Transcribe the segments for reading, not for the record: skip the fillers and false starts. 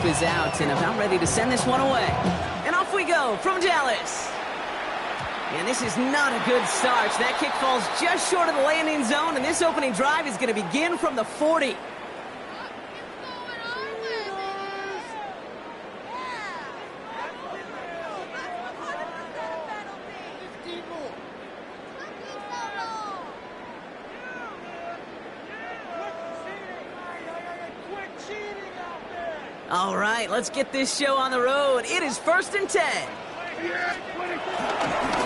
is out and about ready to send this one away. And off we go from Dallas. And this is not a good start. That kick falls just short of the landing zone, and this opening drive is going to begin from the 40. All right, let's get this show on the road. It is 1st and 10.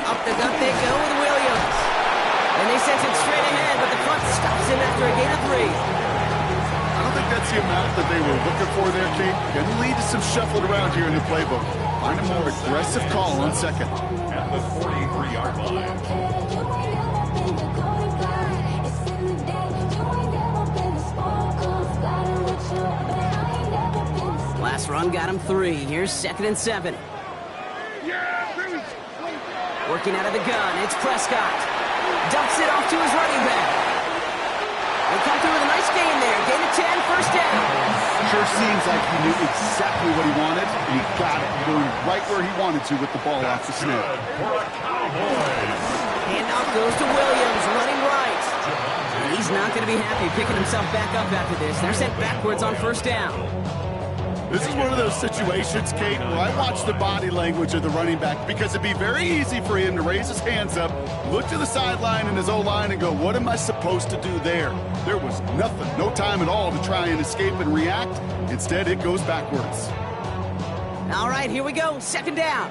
Up the gut they go with Williams. And they sent it straight ahead, but the front stops him after a gain of 3. I don't think that's the amount that they were looking for there, Kate. Going to lead to some shuffled around here in the playbook. Find a more aggressive call on second. At the 43-yard line. Last run got him 3. Here's 2nd and 7. Working out of the gun, it's Prescott. Dumps it off to his running back. They come through with a nice gain there. Gain of 10, 1st down. Sure seems like he knew exactly what he wanted, and he got it. Going right where he wanted to with the ball off the snap. Handoff goes to Williams, running right. He's not going to be happy picking himself back up after this. They're sent backwards on 1st down. This is one of those situations, Kate, where I watch the body language of the running back because it'd be very easy for him to raise his hands up, look to the sideline and his O-line and go, what am I supposed to do there? There was nothing, no time at all to try and escape and react. Instead, it goes backwards. All right, here we go. 2nd down.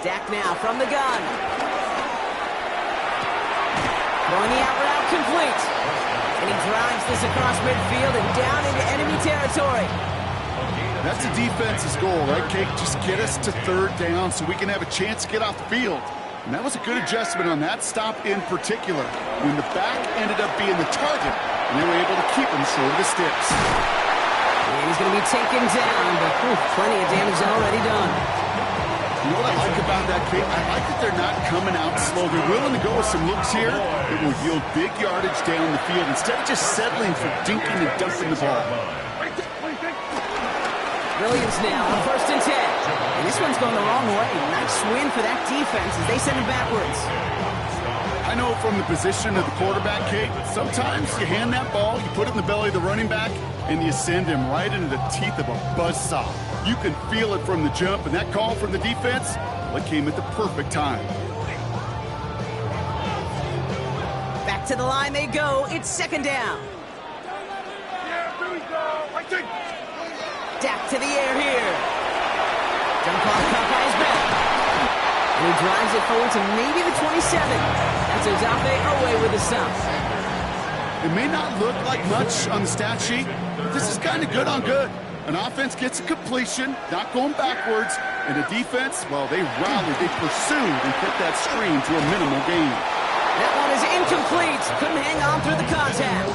Dak now from the gun. Throwing the out route complete. And he drives this across midfield and down into enemy territory. That's the defense's goal, right, Kate? Just get us to 3rd down so we can have a chance to get off the field. And that was a good adjustment on that stop in particular, when the back ended up being the target, and they were able to keep him short of the sticks. And he's going to be taken down, but plenty of damage already done. You know what I like about that, Kate? I like that they're not coming out slow. They're willing to go with some looks here that will yield big yardage down the field instead of just settling for dinking and dumping the ball. Williams now on 1st and 10. And this one's going the wrong way. Nice win for that defense as they send him backwards. I know from the position of the quarterback, Kate, sometimes you hand that ball, you put it in the belly of the running back, and you send him right into the teeth of a buzzsaw. You can feel it from the jump, and that call from the defense, well, it came at the perfect time. Back to the line they go. It's 2nd down. Dak to the air here. Jump off Popeye's back. And he drives it forward to maybe the 27. That's Odafe away with the stop. It may not look like much on the stat sheet, but this is kind of good on good. An offense gets a completion, not going backwards, and a defense, well, they rallied, they pursued, and put that stream to a minimal gain. That one is incomplete. Couldn't hang on through the contact.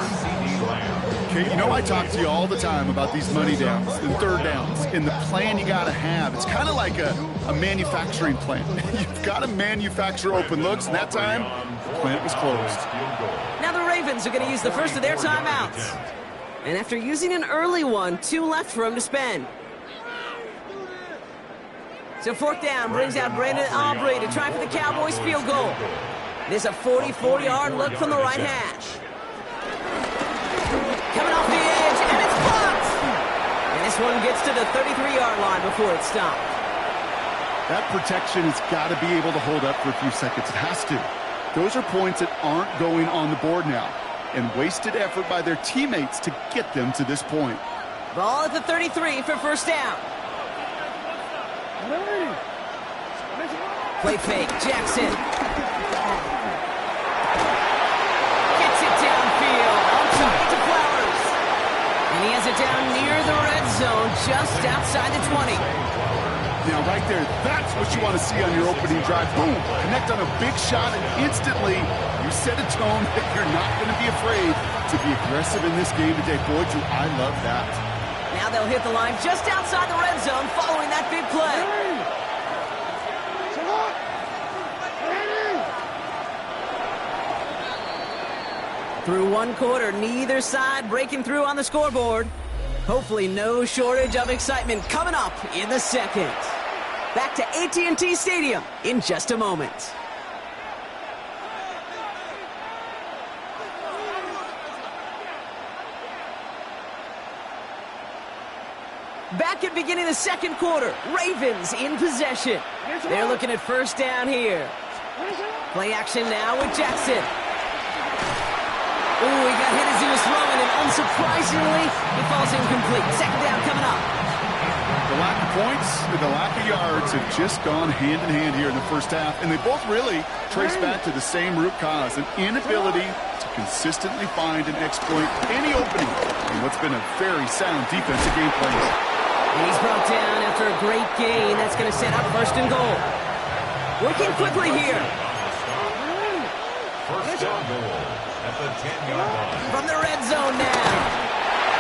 Okay, you know I talk to you all the time about these money downs and 3rd downs, and the plan you got to have. It's kind of like a manufacturing plant. You've got to manufacture open looks, and that time, the plant was closed. Now the Ravens are going to use the first of their timeouts. And after using an early one, 2 left for him to spend. So 4th down brings out Brandon Aubrey to try for the Cowboys field goal. There's a 40-yard look from the right hash. Coming off the edge, and it's blocked! And this one gets to the 33-yard line before it's stopped. That protection has got to be able to hold up for a few seconds. It has to. Those are points that aren't going on the board now, and wasted effort by their teammates to get them to this point. Ball at the 33 for 1st down. Play fake, Jackson. Gets it downfield, outside to Flowers. And he has it down near the red zone, just outside the 20. Now, right there, that's what you want to see on your opening drive. Boom! Connect on a big shot, and instantly you set a tone that you're not going to be afraid to be aggressive in this game today. Boy, do I love that. Now they'll hit the line just outside the red zone following that big play. Through one quarter, neither side breaking through on the scoreboard. Hopefully no shortage of excitement coming up in the second. Back to AT&T Stadium in just a moment. Back at beginning of the second quarter, Ravens in possession. They're looking at first down here. Play action now with Jackson. Ooh, he got hit as he was throwing, and unsurprisingly, he falls incomplete. Second down coming up. The lack of points and the lack of yards have just gone hand in hand here in the first half, and they both really trace back to the same root cause, an inability to consistently find and exploit any opening in what's been a very sound defensive game plan. And he's brought down after a great gain. That's going to set up first and goal. Working quickly here. First down goal at the 10-yard line. From the red zone now.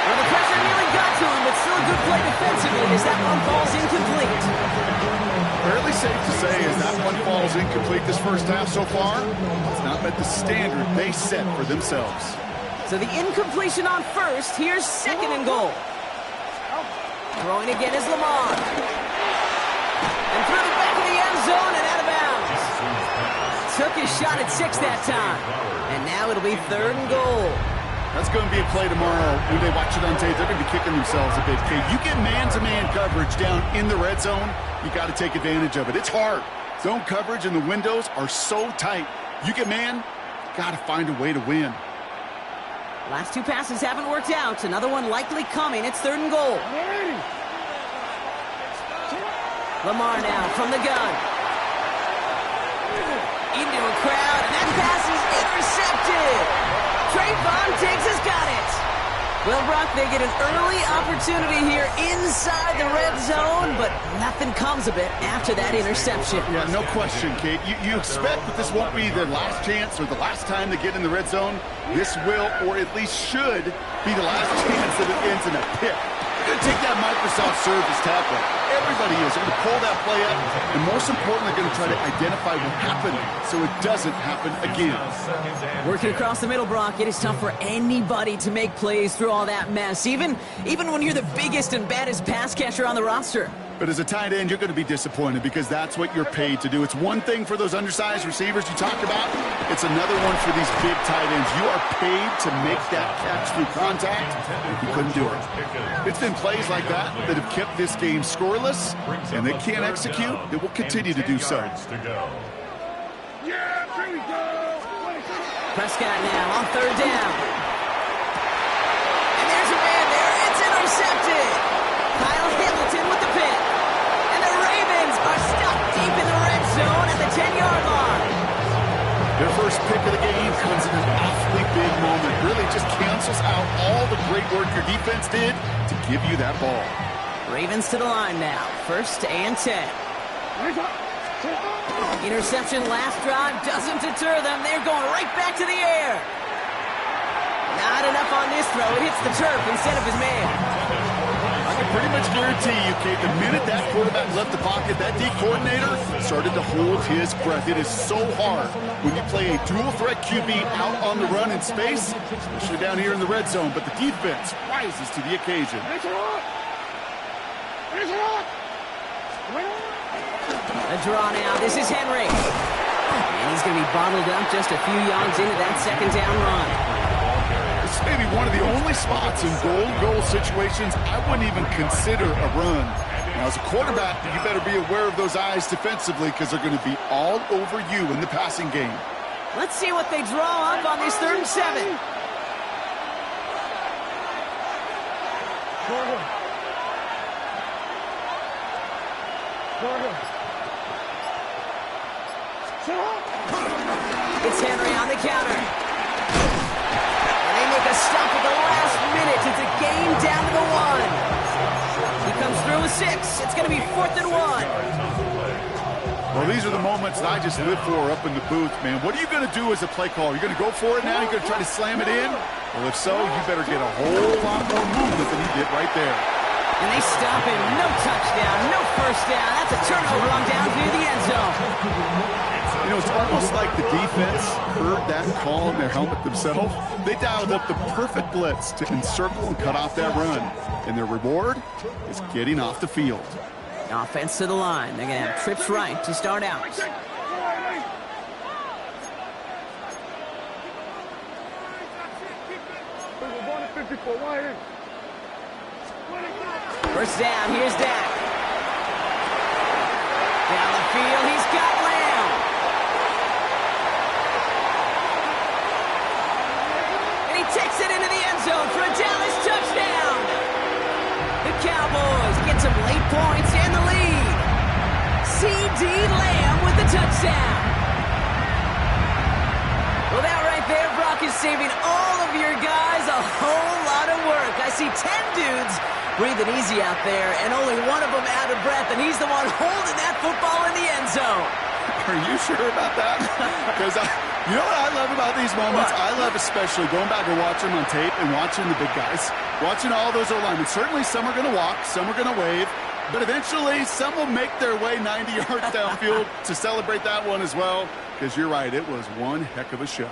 Well, the pressure nearly got to him, but still a good play defensively as that one falls incomplete. Fairly safe to say as that one falls incomplete this first half so far, it's not met the standard they set for themselves. So the incompletion on first. Here's second and goal. Throwing again is Lamar. And through the back of the end zone and out of bounds. Took his shot at 6 that time. And now it'll be third and goal. That's going to be a play tomorrow. When they watch it on tape, they're going to be kicking themselves a bit. Okay, you get man-to-man coverage down in the red zone, you got to take advantage of it. It's hard. Zone coverage and the windows are so tight. You get man, got to find a way to win. Last two passes haven't worked out. Another one likely coming. It's third and goal. Lamar now from the gun. Into a crowd, and that pass is intercepted. Trayvon Diggs has got it. Well, Brock, they get an early opportunity here inside the red zone, but nothing comes of it after that interception. Yeah, no question, Kate. You expect that this won't be their last chance or the last time they get in the red zone. This will, or at least should, be the last chance that it ends in a pick. They're going to take that Microsoft Surface tablet. Everybody is. They're going to pull that play up, and most importantly, they're going to try to identify what happened so it doesn't happen again. Working across the middle, Brock, it is tough for anybody to make plays through all that mess, even when you're the biggest and baddest pass catcher on the roster. But as a tight end, you're going to be disappointed because that's what you're paid to do. It's one thing for those undersized receivers you talked about. It's another one for these big tight ends. You are paid to make that catch through contact. You couldn't do it. It's been plays like that that have kept this game scoreless, and they can't execute. It will continue to do so. Prescott now on third down. And there's a man there. It's intercepted. Kyle Hamilton with the pick. And the Ravens are stuck deep in the red zone at the 10-yard line. Their first pick of the game comes in an awfully big moment. Really just cancels out all the great work your defense did to give you that ball. Ravens to the line now. First and 10. Interception last drive doesn't deter them. They're going right back to the air. Not enough on this throw. It hits the turf instead of his man. I can pretty much guarantee you, Kate, the minute that quarterback left the pocket, that D coordinator started to hold his breath. It is so hard when you play a dual-threat QB out on the run in space, especially down here in the red zone, but the defense rises to the occasion. A draw now. This is Henry. And he's going to be bottled up just a few yards into that second down run. This may be one of the only spots in goal situations I wouldn't even consider a run. Now, as a quarterback, you better be aware of those eyes defensively because they're going to be all over you in the passing game. Let's see what they draw up on this third and 7. It's Henry on the counter. And they make a stop at the last minute. It's a gain down to the 1. He comes through with 6. It's going to be 4th and 1. Well, these are the moments that I just live for up in the booth, man. What are you going to do as a play caller? You're going to go for it now? You're going to try to slam it in? Well, if so, you better get a whole lot more movement than you did right there. And they stop him. No touchdown, no first down. That's a turnover on down through the end zone. You know, it's almost like the defense heard that call in their helmet themselves. They dialed up the perfect blitz to encircle and cut off that run. And their reward is getting off the field. Offense to the line. They're going to have trips right to start out. First down, here's Dak. Down the field, he's got Lamb. And he takes it into the end zone for a Dallas touchdown. The Cowboys get some late points and the lead. C.D. Lamb with the touchdown. Well, that right there, Brock, is saving all of your guys a whole lot of work. I see 10 dudes breathing easy out there, and only one of them out of breath, and he's the one holding that football in the end zone. Are you sure about that? Because you know what I love about these moments? What? I love especially going back and watching them on tape and watching the big guys, watching all those O-linemen. Certainly some are going to walk, some are going to wave, but eventually some will make their way 90 yards downfield to celebrate that one as well, because you're right, it was one heck of a show.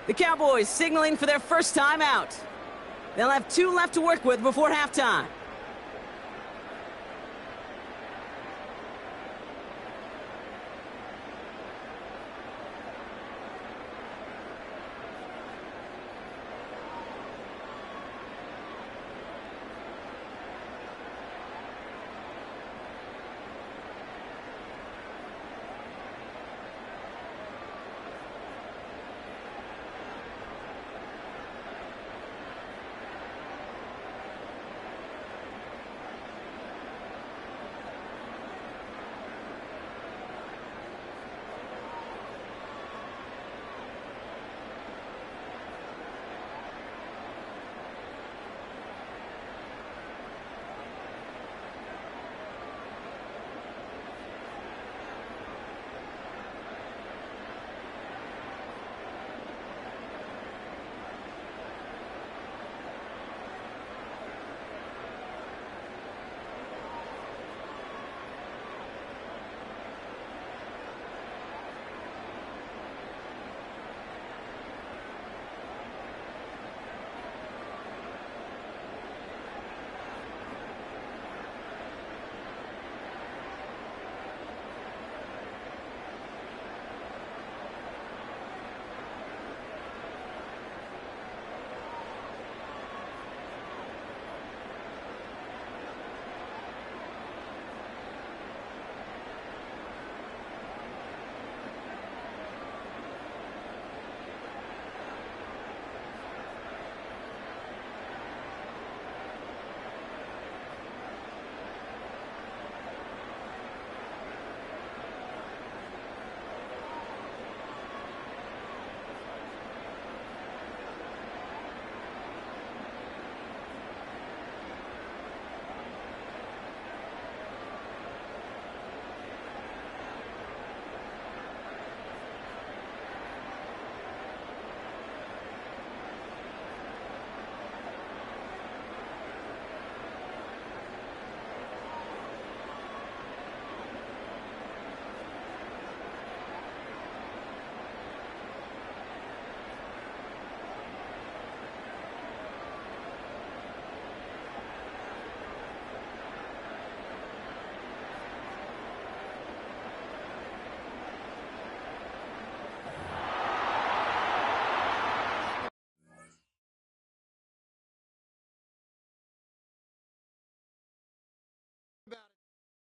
The Cowboys signaling for their first time out. They'll have 2 left to work with before halftime.